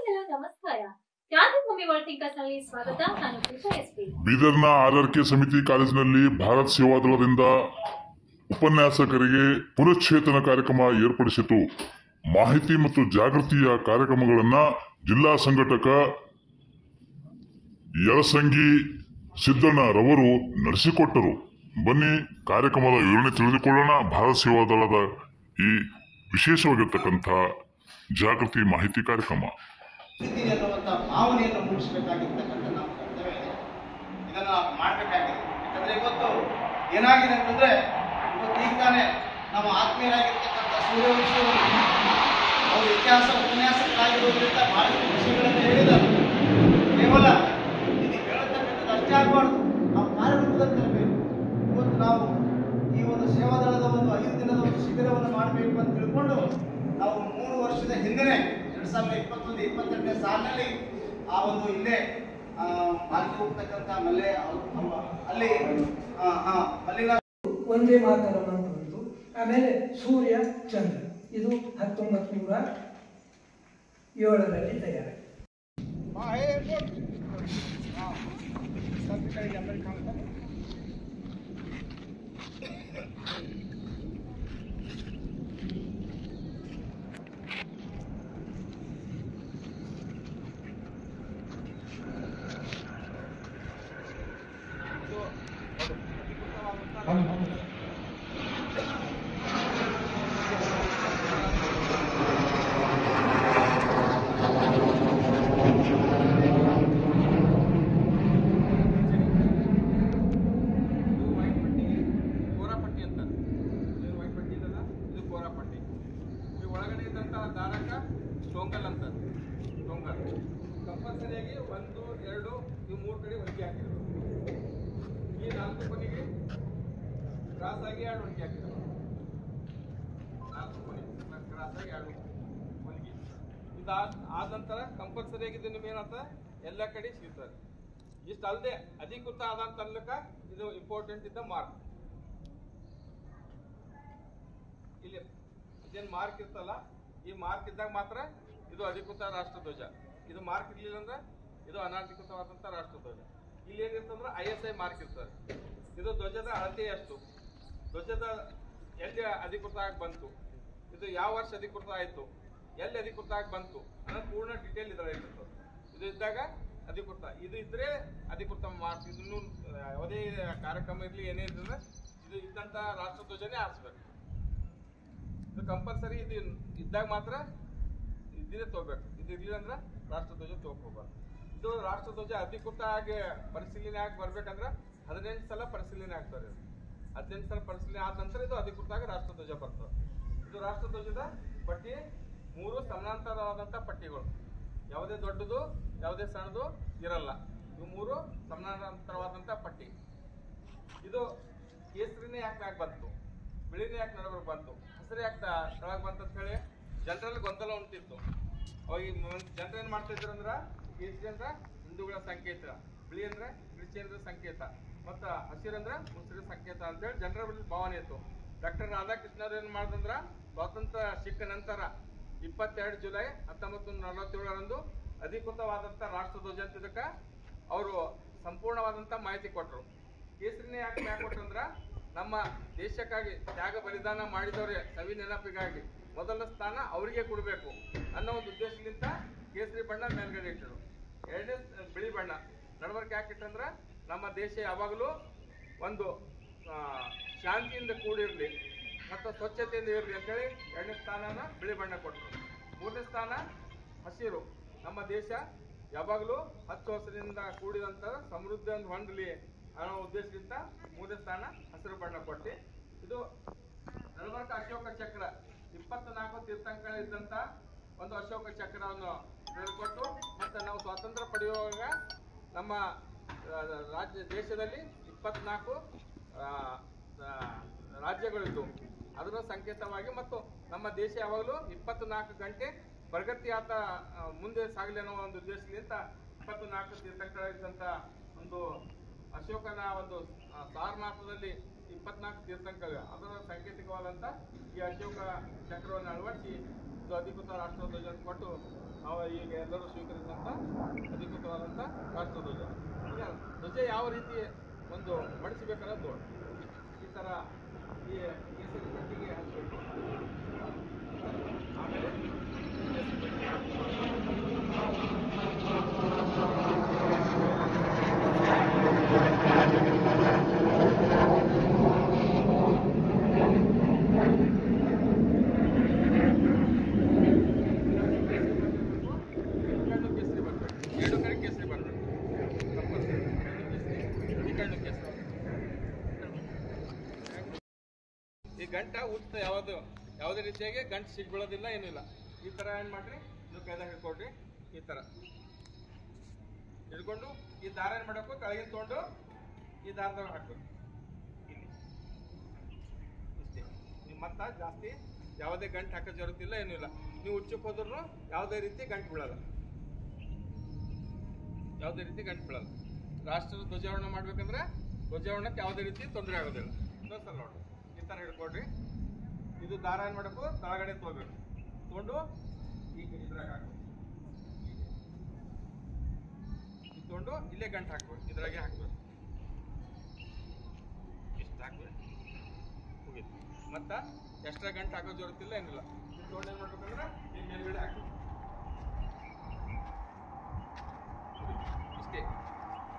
ಶ್ರೋತೃಗಳಿಗೆಲ್ಲ ನಮಸ್ಕಾರ. ಕ್ರಾಂತಿಭೂಮಿ ವರ್ಲ್ಡ್ ಥಿಂಕರ್ಸ್ನಲ್ಲಿ ಸ್ವಾಗತ. ನಾನು ಕೃಷ್ಣ ಎಸ್ಪಿ. ಬೀದರ್ನ ಆರ್ಆರ್ಕೆ ಸಮಿತಿ ಕಾಲೇಜಿನಲ್ಲಿ ಭಾರತ್ ಸೇವಾದಳದಿಂದ ಉಪನ್ಯಾಸಕರಿಗೆ ಪುನಶ್ಚೇತನ ಕಾರ್ಯಕ್ರಮ ಏರ್ಪಡಿಸಿತು. ಮಾಹಿತಿ ಮತ್ತು ಜಾಗೃತಿಯ ಕಾರ್ಯಕ್ರಮಗಳನ್ನು ಜಿಲ್ಲಾ ಸಂಘಟಕ ಯಲಸಂಗಿ ಸಿದ್ದಣ್ಣರವರು ನಡೆಸಿಕೊಟ್ಟರು. ಬನ್ನಿ ಕಾರ್ಯಕ್ರಮದ ವಿವರಣೆ ತಿಳಿದುಕೊಳ್ಳೋಣ. ಭಾರತ್ ಸೇವಾದಳದ ಈ ವಿಶೇಷವಾಗಿರ್ತಕ್ಕಂಥ ಜಾಗೃತಿ ಮಾಹಿತಿ ಕಾರ್ಯಕ್ರಮ ಅನ್ನುವಂಥ ಭಾವನೆಯನ್ನು ಮೂಡಿಸಬೇಕಾಗಿರ್ತಕ್ಕಂಥ ನಮ್ಮ ಕರ್ತವ್ಯ ಇದೆ. ಇದನ್ನ ಮಾಡಬೇಕಾಗಿದೆ. ಯಾಕಂದ್ರೆ ಇವತ್ತು ಏನಾಗಿದೆ ಅಂತಂದ್ರೆ, ಇವತ್ತು ಈಗ ತಾನೇ ನಮ್ಮ ಆತ್ಮೀಯರಾಗಿರ್ತಕ್ಕಂಥ ಸೂರ್ಯವಂಶಿ ಅವರು ಇತಿಹಾಸ ಉಪನ್ಯಾಸಕರಾಗಿರೋದ್ರಿಂದ ಬಹಳಷ್ಟು ವಿಷಯಗಳನ್ನು ಹೇಳಿದ್ದಾರೆ. ಕೇವಲ ಇದು ಹೇಳತಕ್ಕಂಥದ್ದು ಅಷ್ಟೇ ಆಗಬಾರ್ದು, ನಾವು ಕಾರ್ಯಕ್ರಮದಲ್ಲಿ ತರಬೇಕು. ಇವತ್ತು ನಾವು ಈ ಒಂದು ಸೇವಾದಳದ ಒಂದು 5 ದಿನದ ಒಂದು ಶಿಬಿರವನ್ನು ಮಾಡಬೇಕು ಅಂತ ತಿಳ್ಕೊಂಡು ನಾವು 3 ವರ್ಷದ ಹಿಂದೆ 2021-22ನೇ ಸಾಲಿನಲ್ಲಿ ಆ ಒಂದು ಇಲ್ಲೇ ಬಾಕಿ ಹೋಗ್ತಕ್ಕಂಥ ಮಲ್ಲೆ ಅಲ್ಲಿ ಮಲ್ಲಿನ ಒಂದೇ ಮಾತರಂ ಅಂತ ಬಂತು. ಆಮೇಲೆ ಸೂರ್ಯ ಚಂದ್ರ, ಇದು 1907ರಲ್ಲಿ ತಯಾರಾಯಿತು. ಟೋಂಗಲ್ ಅಂತ ಟೋಂಗಲ್ ಕಂಪಲ್ಸರಿಯಾಗಿ 1, 2 ಇವು 3 ಕಡೆ ಹೊಲಿಗೆ ಹಾಕಿದ್ರು. ಈ 4 ಕೊನೆಗೆ ಕ್ರಾಸ್ ಆಗಿ 2 ಹೊಲಿಗೆ ಹಾಕಿದ್ರು. 4 ಕೊನೆಗೆ ಕ್ರಾಸ್ ಆಗಿ 2 ಹೊಲಿಗೆ. ಆದ ನಂತರ ಕಂಪಲ್ಸರಿಯಾಗಿ ಇದು ನಿಮ್ಗೇನಂತ ಎಲ್ಲ ಕಡೆ ಸಿಗ್ತದೆ. ಇಷ್ಟು ಅಲ್ಲದೆ ಅಧಿಕೃತ ಆದಂತ ಅನ್ಲಕ್ಕ ಇದು ಇಂಪಾರ್ಟೆಂಟ್ ಇದ್ದ ಮಾರ್ಕ್. ಇಲ್ಲಿ ಅದೇನು ಮಾರ್ಕ್ ಇರ್ತಲ್ಲ, ಈ ಮಾರ್ಕ್ ಇದ್ದಾಗ ಮಾತ್ರ ಇದು ಅಧಿಕೃತ ರಾಷ್ಟ್ರಧ್ವಜ. ಇದು ಮಾರ್ಕ್ ಇರ್ಲಿಲ್ಲ ಅಂದ್ರೆ ಇದು ಅನಧಿಕೃತವಾದಂಥ ರಾಷ್ಟ್ರಧ್ವಜ. ಇಲ್ಲಿ ಏನಿರ್ತಂದ್ರೆ ISI ಮಾರ್ಕ್ ಇರ್ತದೆ. ಇದು ಧ್ವಜದ ಅಳತೆ ಎಷ್ಟು, ಧ್ವಜದ ಎಲ್ಲಿ ಅಧಿಕೃತ ಆಗಿ ಬಂತು, ಇದು ಯಾವ ವರ್ಷ ಅಧಿಕೃತ ಆಯಿತು, ಎಲ್ಲಿ ಅಧಿಕೃತ ಆಗಿ ಬಂತು ಅನ್ನೋದು ಪೂರ್ಣ ಡೀಟೇಲ್ ಇದರ ಇರ್ತದೆ. ಇದು ಇದ್ದಾಗ ಅಧಿಕೃತ, ಇದು ಇದ್ರೆ ಅಧಿಕೃತ ಮಾರ್ಕ್. ಇದನ್ನು ಯಾವುದೇ ಕಾರ್ಯಕ್ರಮ ಇರಲಿ ಏನೇ ಇದ್ರೆ ಇದು ಇದ್ದಂಥ ರಾಷ್ಟ್ರಧ್ವಜನೇ ಆರಿಸ್ಬೇಕು. ಇದು ಕಂಪಲ್ಸರಿ. ಇದು ಇದ್ದಾಗ ಮಾತ್ರ ಇದ್ದಿದೆ ತಗೋಬೇಕು. ಇದು ಇರಲಿಲ್ಲ ಅಂದ್ರೆ ರಾಷ್ಟ್ರಧ್ವಜ ತಗೋಬಾರ್ದು. ಇದು ರಾಷ್ಟ್ರಧ್ವಜ ಅಧಿಕೃತ ಆಗಿ ಪರಿಶೀಲನೆ ಆಗಿ ಬರ್ಬೇಕಂದ್ರೆ 18 ಸಲ ಪರಿಶೀಲನೆ ಆಗ್ತಾರೆ. 18 ಸಲ ಪರಿಶೀಲನೆ ಆದ ನಂತರ ಇದು ಅಧಿಕೃತ ಆಗಿ ರಾಷ್ಟ್ರಧ್ವಜ ಬರ್ತದೆ. ಇದು ರಾಷ್ಟ್ರಧ್ವಜದ ಪಟ್ಟಿ 3 ಸಮಾನಾಂತರವಾದಂಥ ಪಟ್ಟಿಗಳು. ಯಾವುದೇ ದೊಡ್ಡದು ಯಾವುದೇ ಸಣ್ಣದು ಇರಲ್ಲ. ಇವು 3 ಸಮಾನಾಂತರವಾದಂಥ ಪಟ್ಟಿ. ಇದು ಕೇಸರಿನೇ ಯಾಕೆ ಮ್ಯಾಗ ಬಂತು, ಬಿಳಿನೇ ಯಾಕೆ ನಡಬರ್ಕ್ ಬಂತು, ಹಸಿರು ಯಾಕೆ ಕೆಳಗೆ ಬಂತ ಅಂತ ಹೇಳಿ ಜನರಲ್ಲಿ ಗೊಂದಲ ಉಂಟಿತ್ತು. ಅವಾಗ ಜನರು ಏನು ಮಾಡ್ತಾ ಇದ್ರು ಅಂದ್ರೆ, ಕೇಸರಿ ಅಂದ್ರೆ ಹಿಂದೂಗಳ ಸಂಕೇತ, ಬಿಳಿ ಅಂದ್ರೆ ಕ್ರಿಶ್ಚಿಯನ್ರ ಸಂಕೇತ, ಮತ್ತು ಹಸಿರು ಅಂದ್ರೆ ಮುಸ್ಲಿಂ ಸಂಕೇತ ಅಂತೇಳಿ ಜನರ ಭಾವನೆ ಇತ್ತು. ಡಾಕ್ಟರ್ ರಾಧಾಕೃಷ್ಣರು ಏನು ಮಾಡಿದಂದ್ರೆ, ಸ್ವಾತಂತ್ರ್ಯ ಸಿಕ್ಕ ನಂತರ 22 ಜುಲೈ 1947ರಂದು ಅಧಿಕೃತವಾದಂಥ ರಾಷ್ಟ್ರಧ್ವಜ ಅಂತದಕ್ಕೆ ಅವರು ಸಂಪೂರ್ಣವಾದಂಥ ಮಾಹಿತಿ ಕೊಟ್ಟರು. ಕೇಸರಿನೇ ಯಾಕೆ ಕೊಟ್ಟಂದ್ರೆ, ನಮ್ಮ ದೇಶಕ್ಕಾಗಿ ತ್ಯಾಗ ಬಲಿದಾನ ಮಾಡಿದವರೇ ಸವಿ ನೆನಪಿಗಾಗಿ ಮೊದಲ ಸ್ಥಾನ ಅವರಿಗೆ ಕೊಡಬೇಕು ಅನ್ನೋ ಒಂದು ಉದ್ದೇಶದಿಂದ ಕೇಸರಿ ಬಣ್ಣ ಮೇಲ್ಗಡೆ ಇಟ್ಟರು. 2ನೇ ಬಿಳಿ ಬಣ್ಣ ನಡವಳಿಕೆ ಯಾಕಿಟ್ಟಂದ್ರೆ, ನಮ್ಮ ದೇಶ ಯಾವಾಗಲೂ ಒಂದು ಶಾಂತಿಯಿಂದ ಕೂಡಿರಲಿ ಮತ್ತು ಸ್ವಚ್ಛತೆಯಿಂದ ಇರಲಿ ಅಂತೇಳಿ 2ನೇ ಸ್ಥಾನನ ಬಿಳಿ ಬಣ್ಣ ಕೊಟ್ಟರು. 3ನೇ ಸ್ಥಾನ ಹಸಿರು, ನಮ್ಮ ದೇಶ ಯಾವಾಗಲೂ ಹಚ್ಚ ಹಸಿರಿನಿಂದ ಕೂಡಿದಂಥ ಸಮೃದ್ಧಿ ಹೊಂದಲಿ ಅನ್ನೋ ಉದ್ದೇಶದಿಂದ 3ನೇ ಸ್ಥಾನ ಹಸಿರು ಬಣ್ಣ ಕೊಟ್ಟು, ಇದು ನಡಬರ್ಕ ಅಶೋಕ ಚಕ್ರ 24 ತೀರ್ಥಂಕರ ಇದ್ದಂಥ ಒಂದು ಅಶೋಕ ಚಕ್ರವನ್ನು ಕೊಟ್ಟು, ಮತ್ತು ನಾವು ಸ್ವಾತಂತ್ರ್ಯ ಪಡೆಯುವಾಗ ನಮ್ಮ ದೇಶದಲ್ಲಿ 24 ರಾಜ್ಯಗಳಿದ್ದು ಅದರ ಸಂಕೇತವಾಗಿ, ಮತ್ತು ನಮ್ಮ ದೇಶ ಯಾವಾಗಲೂ 24 ಗಂಟೆ ಪ್ರಗತಿಯಾತ ಮುಂದೆ ಸಾಗಲಿ ಅನ್ನೋ ಒಂದು ಉದ್ದೇಶದಿಂದ 24 ತೀರ್ಥಂಕರ ಇದ್ದಂಥ ಒಂದು ಅಶೋಕನ ಒಂದು ಸಾರನಾಥದಲ್ಲಿ 24 ತೀರ್ಥಂಕರಗಳು ಅದರ ಸಾಂಕೇತಿಕವಾದಂಥ ಈ ಅಶೋಕ ಚಕ್ರವನ್ನು ಅಳವಡಿಸಿ ಇದು ಅಧಿಕೃತ ರಾಷ್ಟ್ರಧ್ವಜ ಅಂತ ಕೊಟ್ಟು ಈಗ ಎಲ್ಲರೂ ಸ್ವೀಕರಿಸಿದಂಥ ಅಧಿಕೃತವಾದಂಥ ರಾಷ್ಟ್ರಧ್ವಜ. ಈಗ ಧ್ವಜ ಯಾವ ರೀತಿ ಒಂದು ಮಡಿಸಬೇಕನ್ನೋದು ಈ ಥರ ಈ ಕೇಸರಿ ಪಟ್ಟಿಗೆ ಹಾಕಬೇಕು. ಆಮೇಲೆ ಈ ಗಂಟ ಉತ್ತ ಯಾವುದೇ ರೀತಿಯಾಗಿ ಗಂಟು ಸಿಗ್ಬೀಳೋದಿಲ್ಲ, ಏನಿಲ್ಲ. ಈ ಥರ ಏನು ಮಾಡ್ರಿ, ನೀವು ಕೈದಾಗ ಹಿಡ್ಕೊಡ್ರಿ. ಈ ಥರ ಹಿಡ್ಕೊಂಡು ಈ ದಾರ ಏನು ಮಾಡಬೇಕು, ಕೆಳಗಿನ ತೊಗೊಂಡು ಈ ದಾರದಾಗ ಹಾಕ್ಬೇಕು. ಇಲ್ಲಿ ಇಷ್ಟೇ. ನೀವು ಮತ್ತೆ ಜಾಸ್ತಿ ಯಾವುದೇ ಗಂಟು ಹಾಕೋ ಜರುತ್ತಿಲ್ಲ, ಏನಿಲ್ಲ. ನೀವು ಉಚ್ಚಕ್ಕೆ ಹೋದ್ರೂ ಯಾವುದೇ ರೀತಿ ಗಂಟು ಬೀಳಲ್ಲ, ಯಾವುದೇ ರೀತಿ ಗಂಟು ಬೀಳಲ್ಲ. ರಾಷ್ಟ್ರದ ಧ್ವಜಾರೋಹಣ ಮಾಡ್ಬೇಕಂದ್ರೆ ಧ್ವಜಾರೋಹಣಕ್ಕೆ ಯಾವುದೇ ರೀತಿ ತೊಂದರೆ ಆಗೋದಿಲ್ಲ. ಇನ್ನೊಂದ್ಸಲ ನೋಡ್ರಿ, ಈ ಥರ ಹಿಡ್ಕೊಡ್ರಿ. ಇದು ದಾರ ಏನು ಮಾಡಬೇಕು, ತಳಗಡೆ ತೊಗೋಬೇಕು. ತೊಗೊಂಡು ಈಗ ಇದ್ರಾಗ ಹಾಕ್ಬೇಕು. ಇದು ತೊಗೊಂಡು ಇಲ್ಲೇ ಗಂಟು ಹಾಕ್ಬೇಕು, ಇದ್ರಾಗೆ ಹಾಕ್ಬೇಕು. ಇಷ್ಟು ಹಾಕ್ಬೇಕು, ಮುಗೀತು. ಮತ್ತು ಎಕ್ಸ್ಟ್ರಾ ಗಂಟು ಹಾಕೋ ಜರುತ್ತಿಲ್ಲ, ಏನಿಲ್ಲ. ಇದು ತೊಗೊಂಡು ಏನು ಮಾಡ್ಬೇಕಂದ್ರೆ ಈ ಮೇಲ್ಗಡೆ ಹಾಕ್ಬೇಕು. ಇಷ್ಟೇ.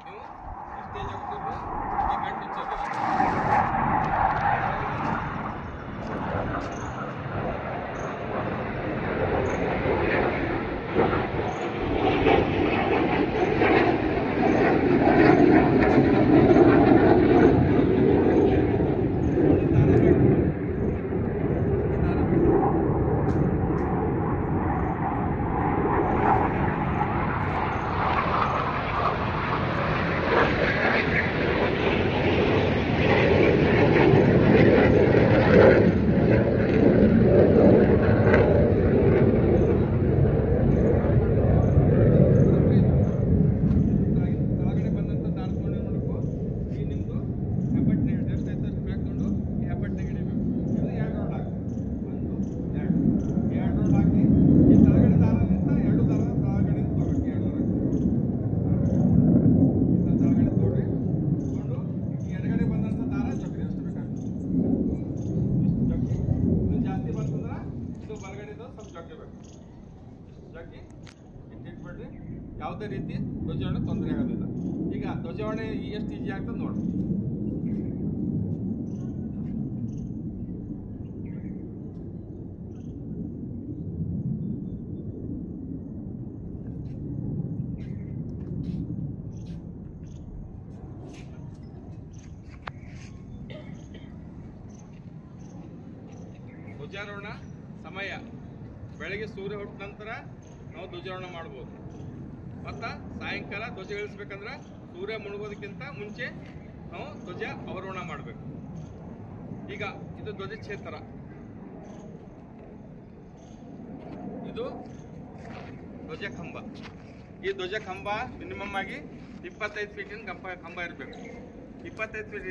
ನೀವು ಇಷ್ಟೇ ಜಗತ್ತಿದ್ದು ಈ ಗಂಟು ಹಚ್ಚೋದಿಲ್ಲ. ಯಾವುದೇ ರೀತಿ ಧ್ವಜಾರೋಹಣೆ ತೊಂದರೆ ಆಗೋದಿಲ್ಲ. ಈಗ ಧ್ವಜಾರೋಹಣೆ ಎಷ್ಟು ಈಜಿ ಆಗ್ತದೆ ನೋಡಿ. ಧ್ವಜಾರೋಹಣ ಸಮಯ ಬೆಳಗ್ಗೆ ಸೂರ್ಯ ಹುಟ್ಟ ನಂತರ ನಾವು ಧ್ವಜಾರೋಹಣ ಮಾಡ್ಬೋದು. ಮತ್ತು ಸಾಯಂಕಾಲ ಧ್ವಜ ಇಳಿಸ್ಬೇಕಂದ್ರೆ ಸೂರ್ಯ ಮುಳುಗೋದಕ್ಕಿಂತ ಮುಂಚೆ ನಾವು ಧ್ವಜ ಅವರೋಹಣ ಮಾಡಬೇಕು. ಈಗ ಇದು ಧ್ವಜ ಛೇತ್ರ, ಇದು ಧ್ವಜ ಕಂಬ. ಈ ಧ್ವಜ ಕಂಬ ಮಿನಿಮಮ್ ಆಗಿ 25 ಫೀಟಿನ ಕಂಬ ಇರಬೇಕು. 25 ಫೀಟ್.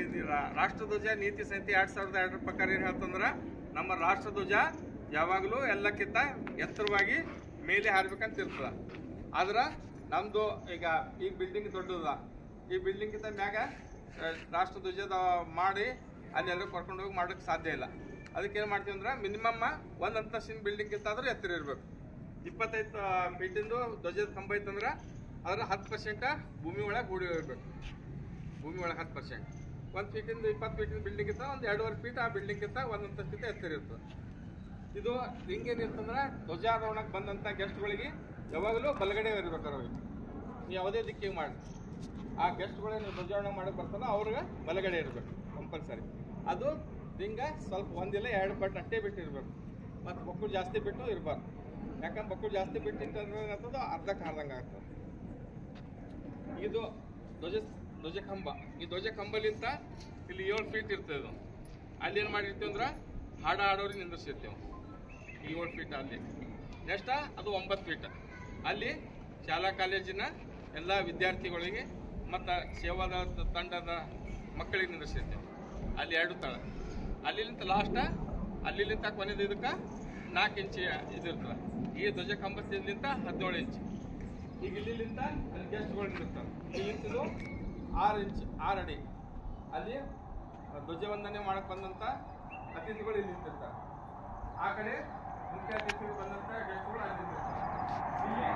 ರಾಷ್ಟ್ರಧ್ವಜ ನೀತಿ ಸಂಹಿತೆ 2002 ಪ್ರಕಾರ ಏನು ಹೇಳ್ತಂದ್ರೆ ನಮ್ಮ ರಾಷ್ಟ್ರಧ್ವಜ ಯಾವಾಗಲೂ ಎಲ್ಲಕ್ಕಿಂತ ಎತ್ತರವಾಗಿ ಮೇಲೆ ಹಾರಬೇಕಂತ ಇರ್ತದೆ. ಆದ್ರೆ ನಮ್ಮದು ಈಗ ಈ ಬಿಲ್ಡಿಂಗ್ ದೊಡ್ಡದ, ಈ ಬಿಲ್ಡಿಂಗಿಂತ ಮ್ಯಾಗ ರಾಷ್ಟ್ರಧ್ವಜದ ಮಾಡಿ ಅಲ್ಲೆಲ್ಲ ಕರ್ಕೊಂಡು ಹೋಗಿ ಮಾಡೋಕ್ಕೆ ಸಾಧ್ಯ ಇಲ್ಲ. ಅದಕ್ಕೇನು ಮಾಡ್ತೀವಿ ಅಂದ್ರೆ ಮಿನಿಮಮ್ ಒಂದು ಅಂತಸ್ತಿನ ಬಿಲ್ಡಿಂಗಿಂತ ಆದರೂ ಎತ್ತರ ಇರಬೇಕು. 25 ಫೀಟಿಂದು ಧ್ವಜದ ಕಂಬ ಐತಂದ್ರೆ ಅದರ 10% ಭೂಮಿ ಒಳಗೆ ಗೂಡಿ ಇರಬೇಕು. ಭೂಮಿ ಒಳಗೆ 10%. 1 ಫೀಟಿಂದ 20 ಫೀಟಿನ ಬಿಲ್ಡಿಂಗ್ ಇತ್ತ ಒಂದು 2.5 ಫೀಟ್ ಆ ಬಿಲ್ಡಿಂಗಿಂತ ಒಂದು ಅಂತಸ್ತಿಂತ ಎತ್ತರ ಇರ್ತದೆ. ಇದು ಹಿಂಗೇನಿರ್ತಂದ್ರೆ ಧ್ವಜಾರೋಹಣಕ್ಕೆ ಬಂದಂಥ ಗೆಸ್ಟ್ಗಳಿಗೆ ಯಾವಾಗಲೂ ಬಲಗಡೆ ಇರ್ಬೇಕಾರೆ ಅವ್ರಿಗೆ ನೀವು ಯಾವುದೇ ದಿಕ್ಕಿಗೆ ಮಾಡಿ ಆ ಗೆಸ್ಟ್ಗಳೇ ನೀವು ಧ್ವಜಾರೋಹಣ ಮಾಡಕ್ಕೆ ಬರ್ತಲ್ಲ ಅವ್ರಿಗೆ ಬಲಗಡೆ ಇರಬೇಕು ಕಂಪಲ್ಸರಿ. ಅದು ಹಿಂಗೆ ಸ್ವಲ್ಪ ಒಂದಿಲ್ಲ 2 ಪಟ್ಟು ಅಷ್ಟೇ ಬಿಟ್ಟು ಇರಬೇಕು. ಮತ್ತು ಬಕ್ಕುಳು ಜಾಸ್ತಿ ಬಿಟ್ಟು ಇರಬಾರ್ದು. ಯಾಕಂದ್ರೆ ಬಕ್ಕುಳು ಜಾಸ್ತಿ ಬಿಟ್ಟಿರ್ತಂದ್ರೆ ಏನಾಗ್ತದೆ, ಅರ್ಧಕ್ಕೆ ಹಾರ್ದಂಗೆ ಆಗ್ತದೆ. ಇದು ಧ್ವಜ ಕಂಬ. ಈ ಧ್ವಜ ಕಂಬಲಿಂತ ಇಲ್ಲಿ 7 ಫೀಟ್ ಇರ್ತದೆ. ಇದು ಅಲ್ಲಿ ಏನು ಮಾಡಿರ್ತೀವಿ ಅಂದ್ರೆ ಹಾಡು ಹಾಡೋರಿಗೆ ನಿಂದಿರ್ಸಿರ್ತೀವಿ. 7 ಫೀಟ್ ಅಲ್ಲಿ. ನೆಕ್ಸ್ಟ್ ಅದು 9 ಫೀಟ್. ಅಲ್ಲಿ ಶಾಲಾ ಕಾಲೇಜಿನ ಎಲ್ಲ ವಿದ್ಯಾರ್ಥಿಗಳಿಗೆ ಮತ್ತು ಸೇವಾದ ತಂಡದ ಮಕ್ಕಳಿಗೆ ನಿಂದಿರ್ಸಿರ್ತೀವಿ. ಅಲ್ಲಿ 2 ತಳ, ಅಲ್ಲಿಂದ ಲಾಸ್ಟ್ ಅಲ್ಲಿಂದ ಕೊನೆದು ಇದಕ್ಕೆ 4 ಇಂಚ್ ಇದಿರ್ತದೆ. ಈ ಧ್ವಜ ಕಂಬದಿಂದ 17 ಇಂಚ್. ಈಗ ಇಲ್ಲಿಂದ ಅಲ್ಲಿ ಗೆಸ್ಟ್ಗಳು ನಿಂತಿರ್ತಾರೆ. ಇಲ್ಲಿಂತದು 6 ಇಂಚ್ 6 ಅಡಿ. ಅಲ್ಲಿ ಧ್ವಜವಂದನೆ ಮಾಡಕ್ಕೆ ಬಂದಂಥ ಅತಿಥಿಗಳು ಇಲ್ಲಿ ನಿಂತಿರ್ತಾರೆ. ಆ ಕಡೆ ಮುಖ್ಯ ಅತಿಥಿಗಳು ಬಂದಂಥ ಗೆಸ್ಟ್ಗಳು ಅಲ್ಲಿ ನಿಂತಿರ್ತಾರೆ. ಇಲ್ಲಿ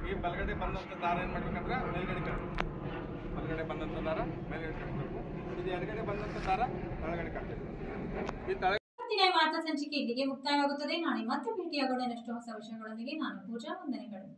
ಈ ಬಲಗಡೆ ಬಂದಂಥ ದಾರ ಏನು ಮಾಡ್ಬೇಕಂದ್ರೆ ಮೇಲ್ಗಡೆ ಕಟ್ಟಬೇಕು. ಬಲಗಡೆ ಬಂದಂಥ ದಾರ ಮೇಲ್ಗಡೆ ಕಟ್ಟಬೇಕು. ಇದು ಎಡಗಡೆ ಬಂದಂಥ ದಾರ ಕೆಳಗಡೆ ಕಟ್ಟಬೇಕು. ಈ ತಳ ಇವತ್ತಿನ ವಾರ್ತಾ ಸಂಚಿಕೆ ಇಲ್ಲಿಗೆ ಮುಕ್ತಾಯವಾಗುತ್ತದೆ. ನಾಳೆ ಮತ್ತೆ ಭೇಟಿಯಾಗೋಣ ಇನ್ನಷ್ಟು ಹೊಸ ವಿಷಯಗಳೊಂದಿಗೆ. ನಾನು ಪೂಜಾ, ವಂದನೆಗಳು.